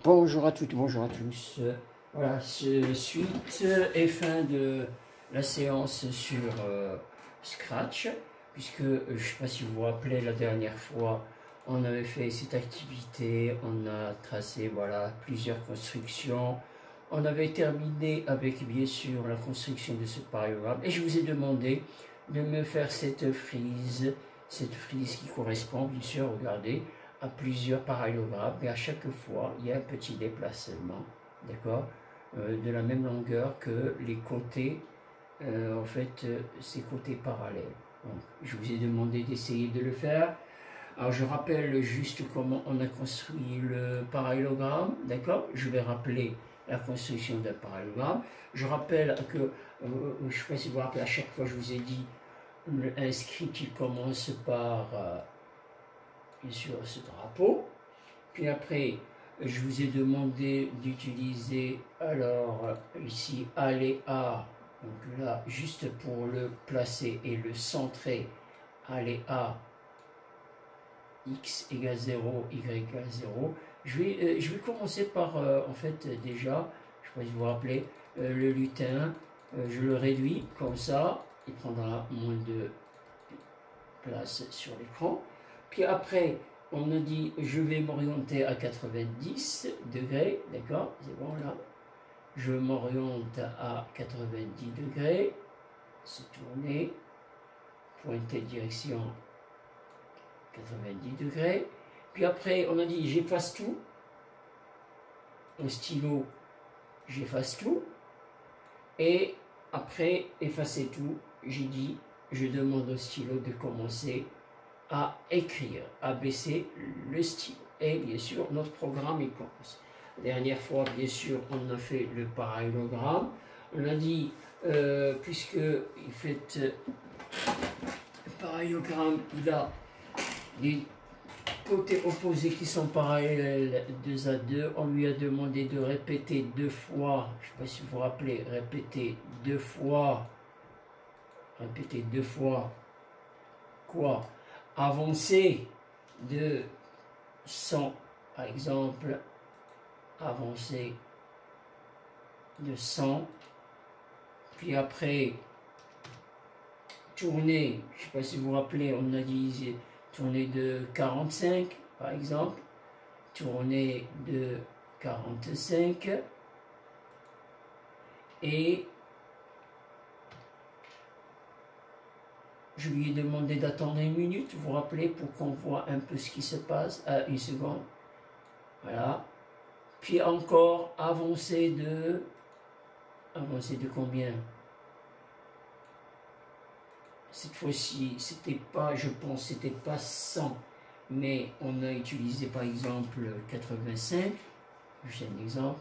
Bonjour à toutes, bonjour à tous. Voilà, suite et fin de la séance sur Scratch, puisque je ne sais pas si vous vous rappelez, la dernière fois, on avait fait cette activité, on a tracé voilà, plusieurs constructions, on avait terminé avec bien sûr la construction de ce parallélogramme, et je vous ai demandé de me faire cette frise qui correspond bien sûr, regardez, à plusieurs parallélogrammes, mais à chaque fois, il y a un petit déplacement, d'accord, de la même longueur que les côtés, en fait, ces côtés parallèles. Donc, je vous ai demandé d'essayer de le faire. Alors, je rappelle juste comment on a construit le parallélogramme, d'accord. Je vais rappeler la construction d'un parallélogramme. Je rappelle que, je ne sais pas si vous vous rappelez, à chaque fois, je vous ai dit, un script qui commence par... bien sûr ce drapeau, puis après je vous ai demandé d'utiliser alors ici aléa, donc là juste pour le placer et le centrer, aléa x égale 0, y égale 0. Je vais commencer par en fait déjà, je ne sais pas si vous vous rappelez, le lutin, je le réduis comme ça, il prendra moins de place sur l'écran. Puis après, on a dit, je vais m'orienter à 90 degrés, d'accord, c'est bon là. Je m'oriente à 90 degrés, se tourner, pointer direction 90 degrés. Puis après, on a dit, j'efface tout. Au stylo, j'efface tout. Et après effacer tout, j'ai dit, je demande au stylo de commencer à écrire, à baisser le stylo. Et bien sûr, notre programme il commence. La dernière fois, bien sûr, on a fait le parallélogramme. On a dit, puisque il fait le parallélogramme, il a des côtés opposés qui sont parallèles 2 à 2. On lui a demandé de répéter 2 fois, je ne sais pas si vous vous rappelez, répéter 2 fois, quoi? Avancer de 100, par exemple, avancer de 100, puis après tourner, je ne sais pas si vous vous rappelez, on a dit tourner de 45, par exemple, tourner de 45, et je lui ai demandé d'attendre 1 minute, vous vous rappelez, pour qu'on voit un peu ce qui se passe, à 1 seconde, voilà, puis encore avancer de combien? Cette fois-ci, c'était pas, je pense, c'était pas 100, mais on a utilisé par exemple 85, juste un exemple,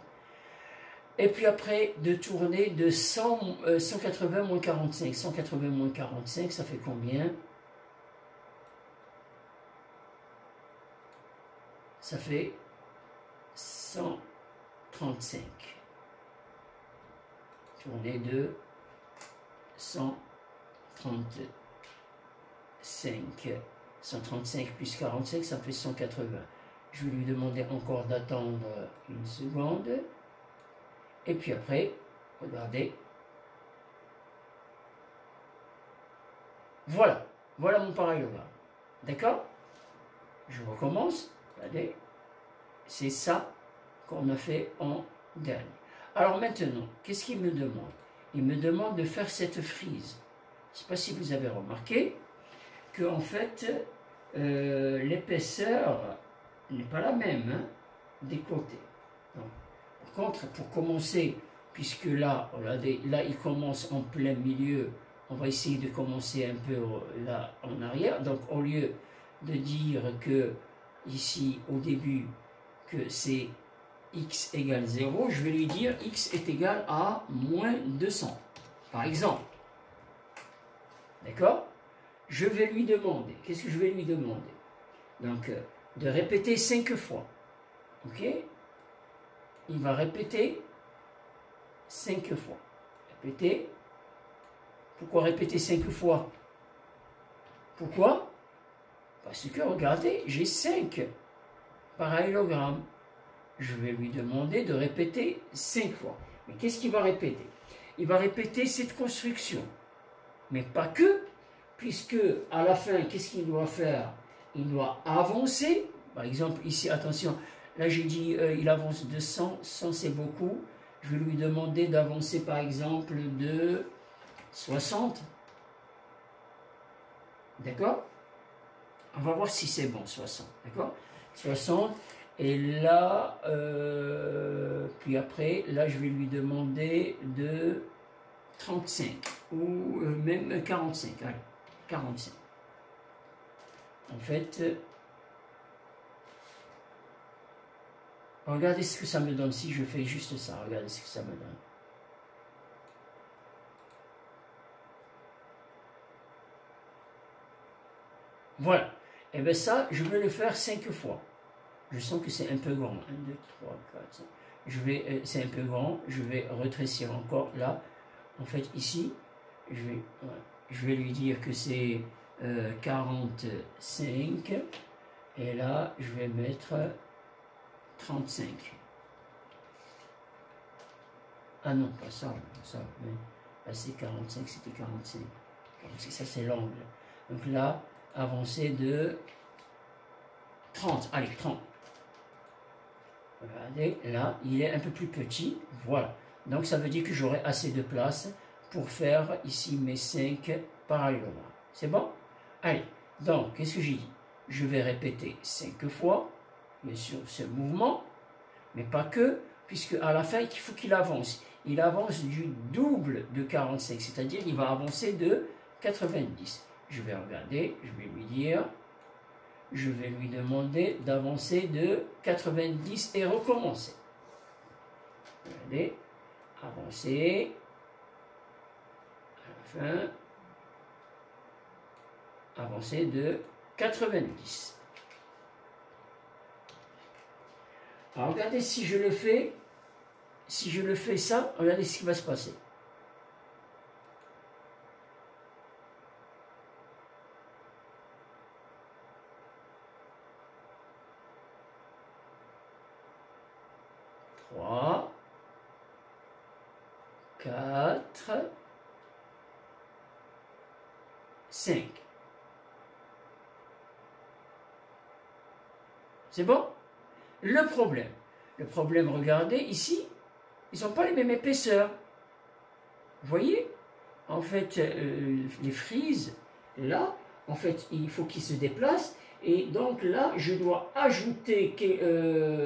et puis après de tourner de 180 moins 45, 180 moins 45, ça fait combien? Ça fait 135. Tourner de 135. 135 plus 45, ça fait 180. Je vais lui demander encore d'attendre 1 seconde. Et puis après, regardez. Voilà. Voilà mon parallélogramme. D'accord? Je recommence. Regardez. C'est ça qu'on a fait en dernier. Alors maintenant, qu'est-ce qu'il me demande? Il me demande de faire cette frise. Je ne sais pas si vous avez remarqué que en fait, l'épaisseur n'est pas la même hein, des côtés. Donc, par contre, pour commencer, puisque là, regardez, là il commence en plein milieu, on va essayer de commencer un peu là en arrière. Donc au lieu de dire que ici au début que c'est x égale 0, je vais lui dire x est égal à moins 200, par exemple. D'accord? Je vais lui demander, qu'est-ce que je vais lui demander? Donc, de répéter 5 fois. Ok? Il va répéter 5 fois. Répéter. Pourquoi répéter 5 fois? Pourquoi? Parce que, regardez, j'ai 5 parallélogrammes. je vais lui demander de répéter 5 fois. Mais qu'est-ce qu'il va répéter? Il va répéter cette construction. Mais pas que, puisque à la fin, qu'est-ce qu'il doit faire? Il doit avancer. Par exemple, ici, attention, là j'ai dit il avance de 100, 100 c'est beaucoup. Je vais lui demander d'avancer par exemple de 60. D'accord? On va voir si c'est bon, 60. D'accord? 60. Et là, puis après, là je vais lui demander de 35 ou même 45. Allez, 45. En fait, regardez ce que ça me donne si je fais juste ça. Regardez ce que ça me donne. Voilà. Et bien ça, je vais le faire 5 fois. Je sens que c'est un peu grand. 1, 2, 3, 4, 5. C'est un peu grand. Je vais rétrécir encore là. En fait, ici, je vais lui dire que c'est 45. Et là, je vais mettre 35. Ah non, pas ça. Mais là, c'est 45, c'était 45. 45, ça, c'est l'angle. Donc là, avancer de 30. Allez, 30. Regardez, là, il est un peu plus petit. Voilà. Donc, ça veut dire que j'aurai assez de place pour faire ici mes 5 parallèlement. C'est bon? Allez, donc, qu'est-ce que j'ai dit? Je vais répéter 5 fois, bien sûr, ce mouvement, mais pas que, puisque à la fin, il faut qu'il avance. Il avance du double de 45, c'est-à-dire il va avancer de 90. Je vais regarder, je vais lui dire, je vais lui demander d'avancer de 90 et recommencer. Regardez, avancer, à la fin, avancer de 90. Alors regardez si je le fais ça, regardez ce qui va se passer. Trois, 4, 5. C'est bon? Le problème, regardez, ici, ils n'ont pas les mêmes épaisseurs. Vous voyez? En fait, les frises, là, en fait, il faut qu'ils se déplacent. Et donc là, je dois ajouter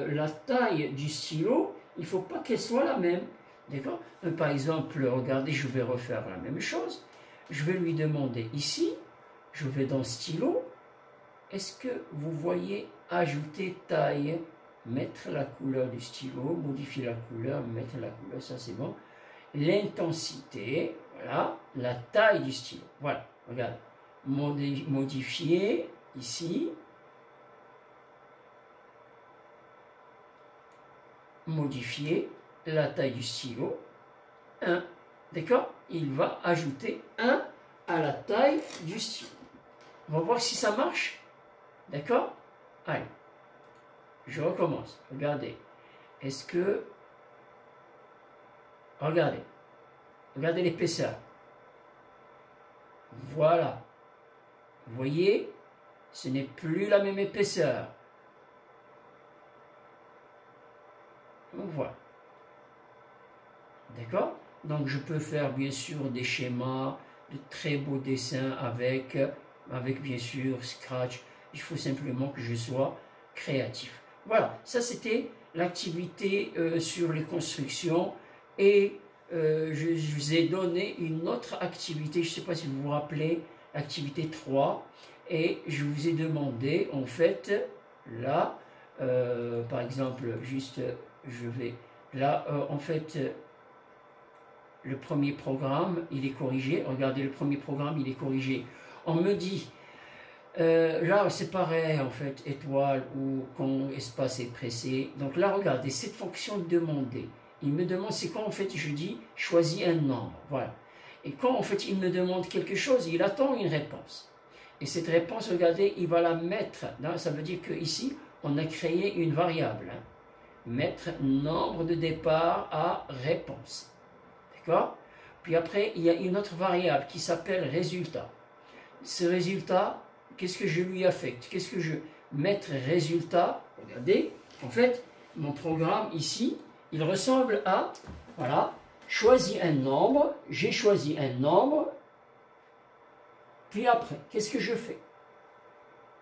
la taille du stylo. Il ne faut pas qu'elle soit la même. D'accord? Par exemple, regardez, je vais refaire la même chose. Je vais lui demander ici, je vais dans stylo. Est-ce que vous voyez ajouter taille? Mettre la couleur du stylo, modifier la couleur, mettre la couleur, ça c'est bon. L'intensité, voilà, la taille du stylo. Voilà, regarde. Modifier ici. Modifier la taille du stylo. 1. D'accord? Il va ajouter 1 à la taille du stylo. On va voir si ça marche. D'accord? Allez. Je recommence. Regardez. Est-ce que... Regardez. Regardez l'épaisseur. Voilà. Vous voyez? Ce n'est plus la même épaisseur. Donc voilà. D'accord? Donc je peux faire bien sûr des schémas, de très beaux dessins avec bien sûr Scratch. Il faut simplement que je sois créatif. Voilà, ça c'était l'activité sur les constructions et je vous ai donné une autre activité, je ne sais pas si vous vous rappelez, l'activité 3, et je vous ai demandé en fait, là, par exemple, juste, je vais, là, en fait, le premier programme, il est corrigé, regardez, le premier programme, il est corrigé. On me dit, là c'est pareil en fait, étoile ou quand espace est pressé. Donc là regardez, cette fonction demander, il me demande c'est quand en fait je dis choisis un nombre, voilà. Et quand en fait il me demande quelque chose, il attend une réponse. Et cette réponse, regardez, il va la mettre, ça veut dire que ici on a créé une variable. Hein. mettre nombre de départ à réponse. D'accord? Puis après, il y a une autre variable qui s'appelle résultat. Ce résultat, qu'est-ce que je lui affecte? Qu'est-ce que je... Mettre résultat, regardez, en fait, mon programme ici, il ressemble à, voilà, choisis un nombre, j'ai choisi un nombre, puis après, qu'est-ce que je fais?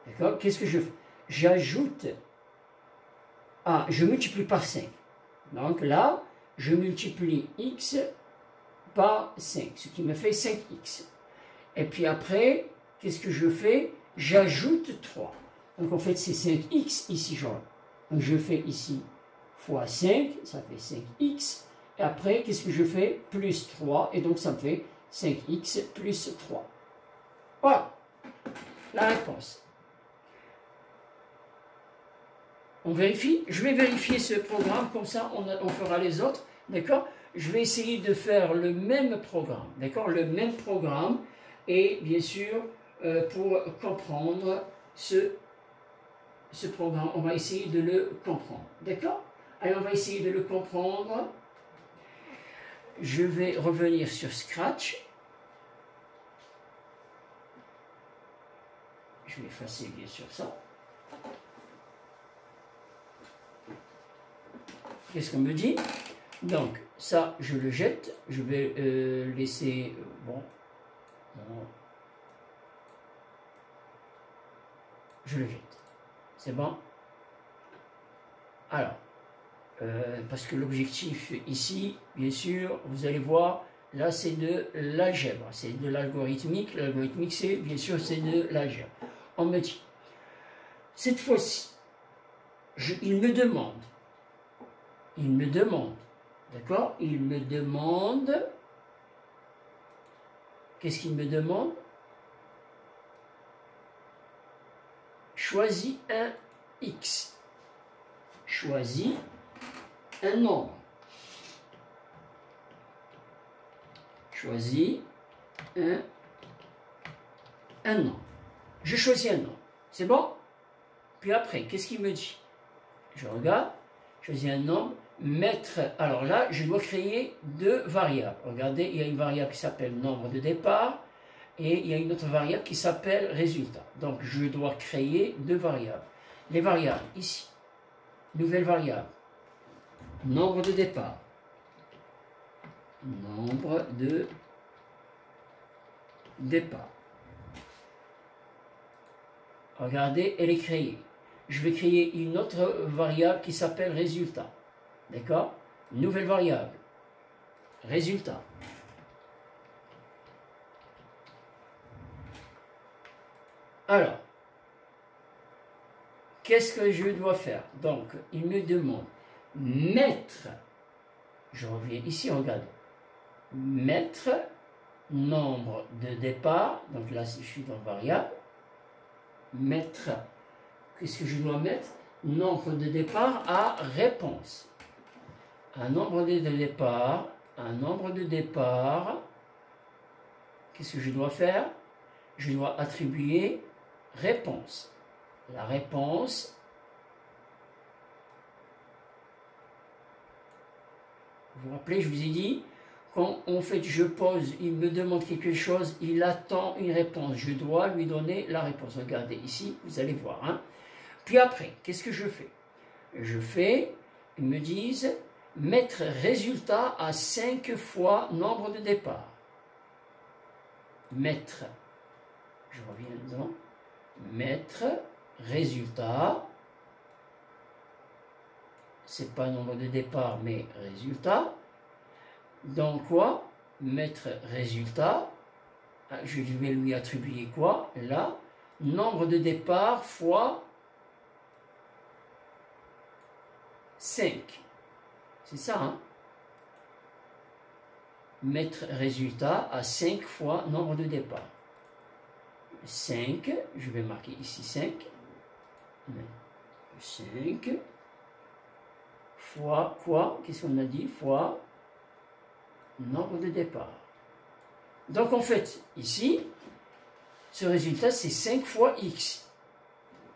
D'accord? Qu'est-ce que je fais? J'ajoute, je multiplie par 5. Donc là, je multiplie x par 5, ce qui me fait 5x. Et puis après, qu'est-ce que je fais? J'ajoute 3. Donc en fait, c'est 5x ici, genre. Donc je fais ici fois 5, ça fait 5x. Et après, qu'est-ce que je fais? Plus 3, et donc ça me fait 5x plus 3. Voilà la réponse. On vérifie? Je vais vérifier ce programme, comme ça on fera les autres, d'accord? Je vais essayer de faire le même programme, d'accord? Le même programme, et bien sûr, pour comprendre ce programme, on va essayer de le comprendre, d'accord? Allez, on va essayer de le comprendre. Je vais revenir sur Scratch. Je vais effacer bien sûr ça. Qu'est-ce qu'on me dit? Donc, ça, je le jette. Je vais laisser... bon. Je le jette. C'est bon? Alors, parce que l'objectif ici, bien sûr, vous allez voir, là, c'est de l'algèbre. C'est de l'algorithmique. L'algorithmique, c'est, bien sûr, c'est de l'algèbre. On me dit, cette fois-ci, il me demande, d'accord? Il me demande, qu'est-ce qu'il me demande? Choisis un x. Choisis un nombre. Choisis un nombre. Je choisis un nombre. C'est bon? Puis après, qu'est-ce qu'il me dit? Je regarde, je choisis un nombre, mettre... Alors là, je dois créer deux variables. Regardez, il y a une variable qui s'appelle nombre de départ et il y a une autre variable qui s'appelle résultat. Donc, je dois créer deux variables. Les variables, ici, nouvelle variable, nombre de départ, nombre de départ. Regardez, elle est créée. Je vais créer une autre variable qui s'appelle résultat. D'accord? Nouvelle variable. Résultat. Alors, qu'est-ce que je dois faire? Donc, il me demande mettre, je reviens ici, regarde, mettre nombre de départ, donc là, je suis dans variable, mettre, qu'est-ce que je dois mettre? Nombre de départ à réponse. Un nombre de départ, qu'est-ce que je dois faire? Je dois attribuer réponse. La réponse, vous vous rappelez, je vous ai dit, quand en fait je pose, il me demande quelque chose, il attend une réponse. Je dois lui donner la réponse. Regardez ici, vous allez voir. Hein. Puis après, qu'est-ce que je fais? Ils me disent, mettre résultat à 5 fois nombre de départ. Mettre, je reviens dedans, mettre résultat, c'est pas nombre de départ, mais résultat. Donc quoi? Mettre résultat, je vais lui attribuer quoi? Là, nombre de départ fois 5. C'est ça, hein? Mettre résultat à 5 fois nombre de départ. 5, je vais marquer ici 5. 5 fois quoi? Qu'est-ce qu'on a dit? Fois nombre de départ. Donc en fait, ici, ce résultat, c'est 5 fois x.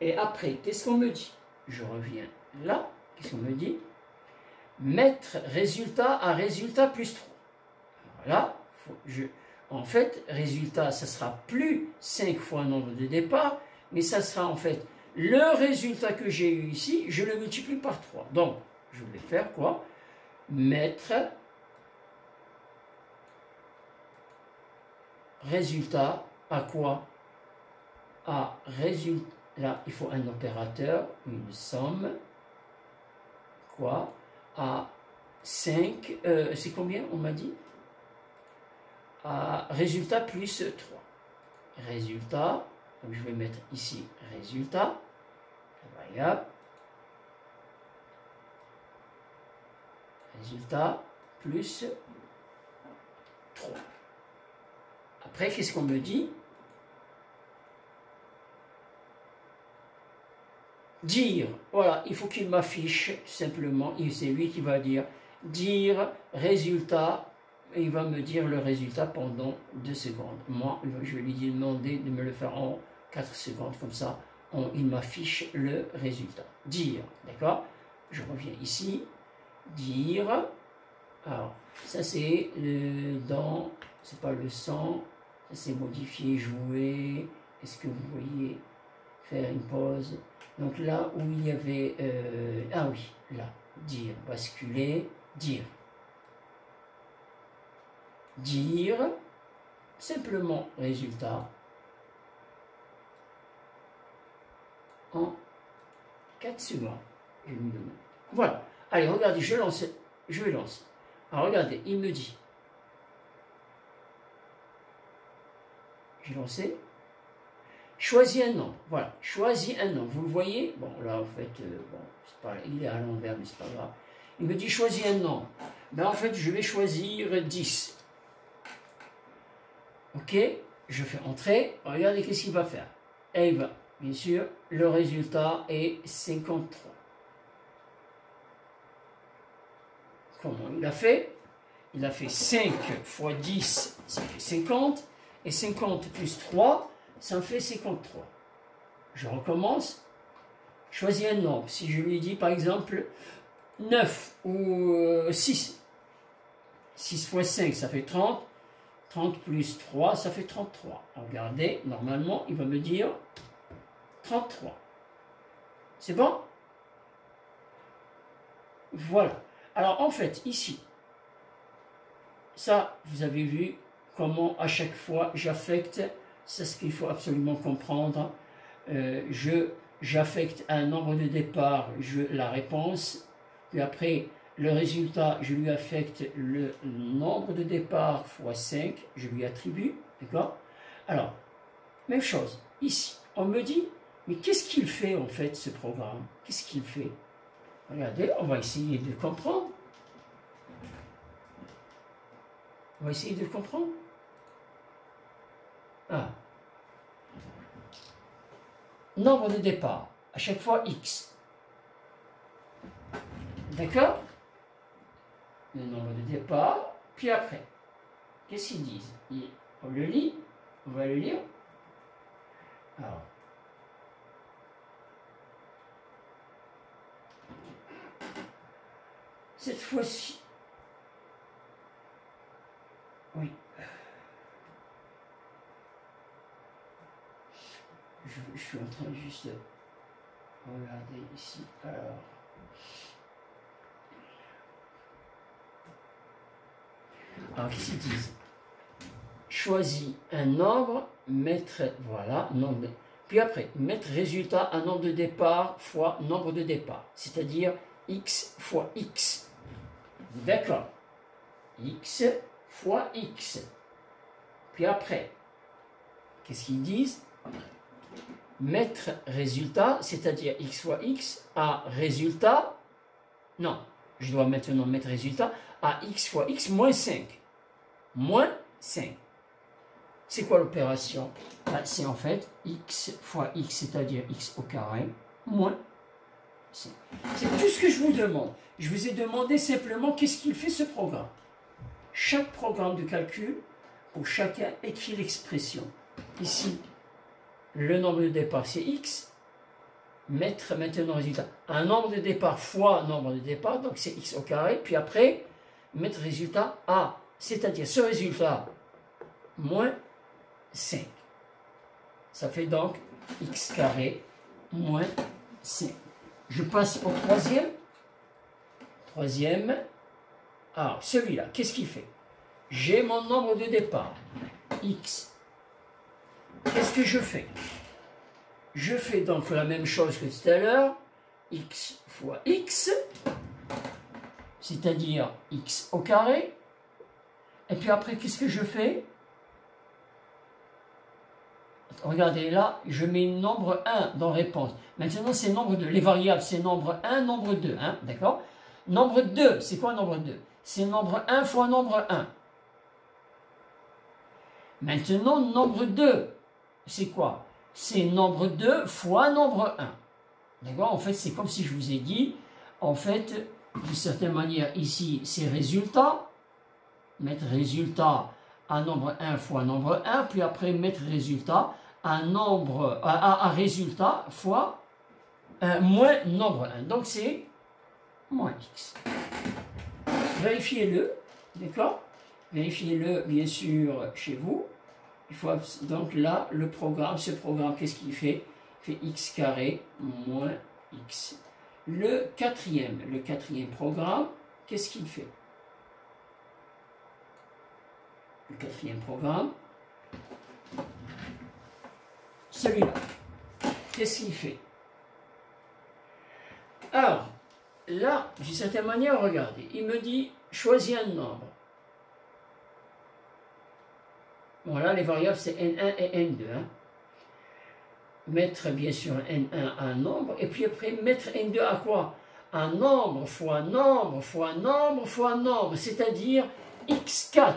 Et après, qu'est-ce qu'on me dit? Je reviens là. Qu'est-ce qu'on me dit? mettre résultat à résultat plus 3. Voilà, en fait, résultat, ça sera plus 5 fois nombre de départ, mais ça sera en fait le résultat que j'ai eu ici, je le multiplie par 3. Donc, je vais faire quoi? Mettre résultat à quoi? À résultat, là, il faut un opérateur, une somme, quoi? À 5, c'est combien on m'a dit? À résultat plus 3. Résultat, donc je vais mettre ici résultat, variable, résultat plus 3. Après, qu'est-ce qu'on me dit? Dire, voilà, il faut qu'il m'affiche simplement, c'est lui qui va dire, dire résultat, et il va me dire le résultat pendant 2 secondes. Moi, je vais lui demander de me le faire en 4 secondes, comme ça, il m'affiche le résultat. Dire, d'accord? Je reviens ici, dire, alors, ça c'est dans, c'est pas le 100, ça c'est modifier, jouer, est-ce que vous voyez, faire une pause? Donc là où il y avait, ah oui, là, dire, basculer, dire. Dire, simplement résultat, en 4 secondes. Je lui demande. Voilà. Allez, regardez, je lance, je vais lancer. Alors regardez, il me dit, j'ai lancé, choisis un nombre. Voilà, choisis un nombre. Vous le voyez? Bon, là, en fait, bon, c'est pas, il est à l'envers, mais c'est pas grave. Il me dit, choisis un nombre. Ben, en fait, je vais choisir 10. Ok, je fais entrer. Regardez qu'est-ce qu'il va faire. Et il va, bien sûr, le résultat est 53. Comment il a fait? Il a fait 5 fois 10, ça fait 50. Et 50 plus 3, ça me fait 53. Je recommence. Choisis un nombre. Si je lui dis par exemple 9 ou 6. 6 fois 5, ça fait 30. 30 plus 3, ça fait 33. Regardez, normalement, il va me dire 33. C'est bon? Voilà. Alors, en fait, ici, ça, vous avez vu comment à chaque fois j'affecte, c'est ce qu'il faut absolument comprendre. J'affecte un nombre de départ, la réponse, puis après, le résultat, je lui affecte le nombre de départ fois 5, je lui attribue, d'accord? Alors, même chose, ici, on me dit, mais qu'est-ce qu'il fait en fait ce programme? Qu'est-ce qu'il fait? Regardez, on va essayer de comprendre. On va essayer de comprendre. Ah. Nombre de départ, à chaque fois x. D'accord? Le nombre de départ, puis après, qu'est-ce qu'ils disent? On le lit, on va le lire. Alors, cette fois-ci, oui, je suis en train de juste regarder ici. Alors, qu'est-ce qu'ils disent? Choisis un nombre, mettre, voilà, nombre, puis après, mettre résultat un nombre de départ fois nombre de départ, c'est-à-dire x fois x. D'accord? X fois x. Puis après, qu'est-ce qu'ils disent? Mettre résultat, c'est-à-dire x fois x, à résultat, non, je dois maintenant mettre résultat à x fois x moins 5. Moins 5. C'est quoi l'opération? C'est en fait x fois x, c'est-à-dire x au carré, moins 5. C'est tout ce que je vous demande. Je vous ai demandé simplement qu'est-ce qu'il fait ce programme. Chaque programme de calcul, pour chacun, écrit l'expression. Ici, le nombre de départ, c'est x. mettre maintenant résultat. Un nombre de départ fois nombre de départ, donc c'est x au carré, puis après, mettre résultat A, c'est-à-dire ce résultat moins 5. Ça fait donc x carré moins 5. Je passe au troisième. Troisième. Alors, celui-là, qu'est-ce qu'il fait? J'ai mon nombre de départ, x. Qu'est-ce que je fais? Je fais donc la même chose que tout à l'heure, x fois x, c'est-à-dire x au carré. Et puis après, qu'est-ce que je fais? Regardez là, je mets nombre 1 dans réponse. Maintenant, c'est nombre 2. Les variables, c'est nombre 1, nombre 2. Hein, d'accord? Nombre 2, c'est quoi nombre 2? C'est nombre 1 fois nombre 1. Maintenant, nombre 2, c'est quoi? C'est nombre 2 fois nombre 1. D'accord? En fait, c'est comme si je vous ai dit, en fait, d'une certaine manière, ici, c'est résultat. Mettre résultat à nombre 1 fois nombre 1, puis après mettre résultat à résultat fois moins nombre 1. Donc c'est moins x. Vérifiez-le, d'accord? Vérifiez-le bien sûr chez vous. Il faut donc là, le programme, ce programme, qu'est-ce qu'il fait? Il fait x carré moins x. Le quatrième programme, qu'est-ce qu'il fait? Le quatrième programme, celui-là, qu'est-ce qu'il fait? Alors, là, d'une certaine manière, regardez, il me dit, choisis un nombre. Voilà, les variables, c'est N1 et N2. Hein. Mettre, bien sûr, N1 à un nombre, et puis après, mettre N2 à quoi? Un nombre fois nombre fois nombre fois nombre, c'est-à-dire x4.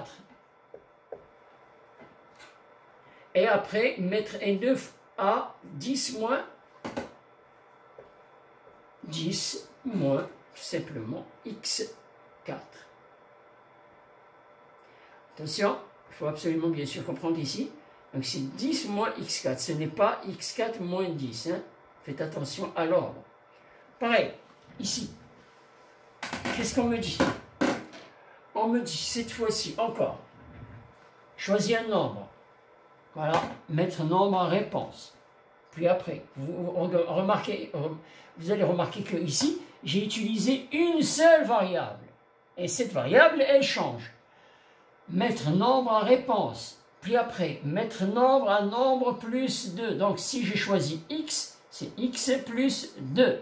Et après, mettre N2 à 10 moins 10 moins, tout simplement, x4. Attention, il faut absolument bien sûr comprendre ici. Donc c'est 10 moins x4. Ce n'est pas x4 moins 10. Hein. Faites attention à l'ordre. Pareil, ici. Qu'est-ce qu'on me dit? On me dit cette fois-ci encore. Choisis un nombre. Voilà, mettre nombre en réponse. Puis après, vous allez remarquer que ici, j'ai utilisé une seule variable. Et cette variable, elle change. Mettre nombre en réponse. Puis après, mettre nombre à nombre plus 2. Donc si j'ai choisi x, c'est x plus 2.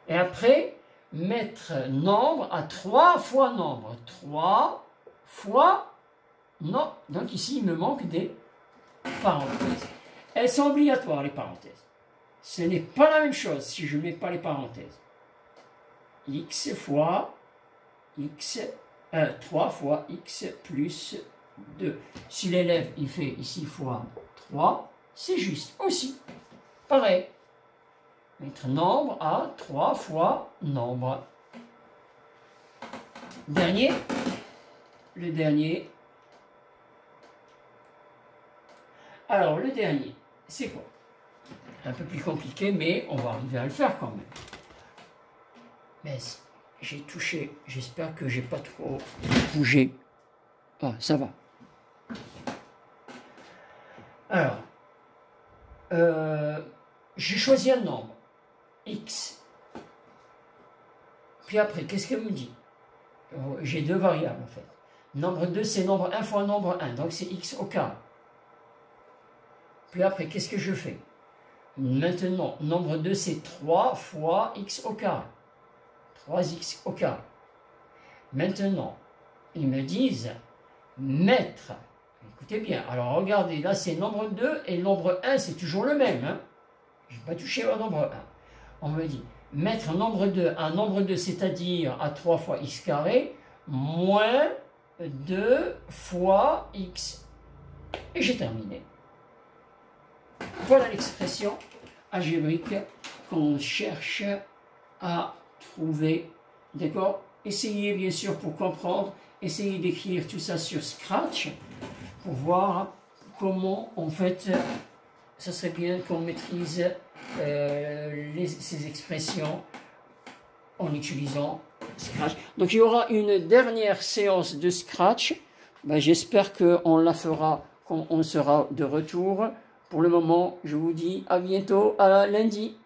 Et après, mettre nombre à 3 fois nombre. 3 fois non. Donc ici, il me manque des parenthèses. Elles sont obligatoires, les parenthèses. Ce n'est pas la même chose si je ne mets pas les parenthèses. X fois x, 3 fois x plus 2. Si l'élève, il fait ici fois 3, c'est juste aussi. Pareil. Mettre nombre à 3 fois nombre. Dernier. Le dernier. Alors, le dernier, c'est quoi? Un peu plus compliqué, mais on va arriver à le faire quand même. Mais j'ai touché, j'espère que j'ai pas trop bougé. Ah, ça va. Alors, j'ai choisi un nombre, x. Puis après, qu'est-ce qu'elle me dit? J'ai deux variables en fait. Nombre 2, c'est nombre 1 fois nombre 1, donc c'est x au carré. Puis après, qu'est-ce que je fais? Maintenant, nombre 2, c'est 3 fois x au carré. 3x au carré. Maintenant, ils me disent mettre. Écoutez bien, alors regardez, là c'est nombre 2 et nombre 1, c'est toujours le même. Hein? Je n'ai pas touché au nombre 1. On me dit mettre nombre 2 à nombre 2, c'est-à-dire à 3 fois x carré, moins 2 fois x. Et j'ai terminé. Voilà l'expression algébrique qu'on cherche à trouver. D'accord? Essayez bien sûr pour comprendre, essayez d'écrire tout ça sur Scratch pour voir comment en fait ça serait bien qu'on maîtrise ces expressions en utilisant Scratch. Donc il y aura une dernière séance de Scratch. Ben, j'espère qu'on la fera, qu'on sera de retour. Pour le moment, je vous dis à bientôt, à lundi.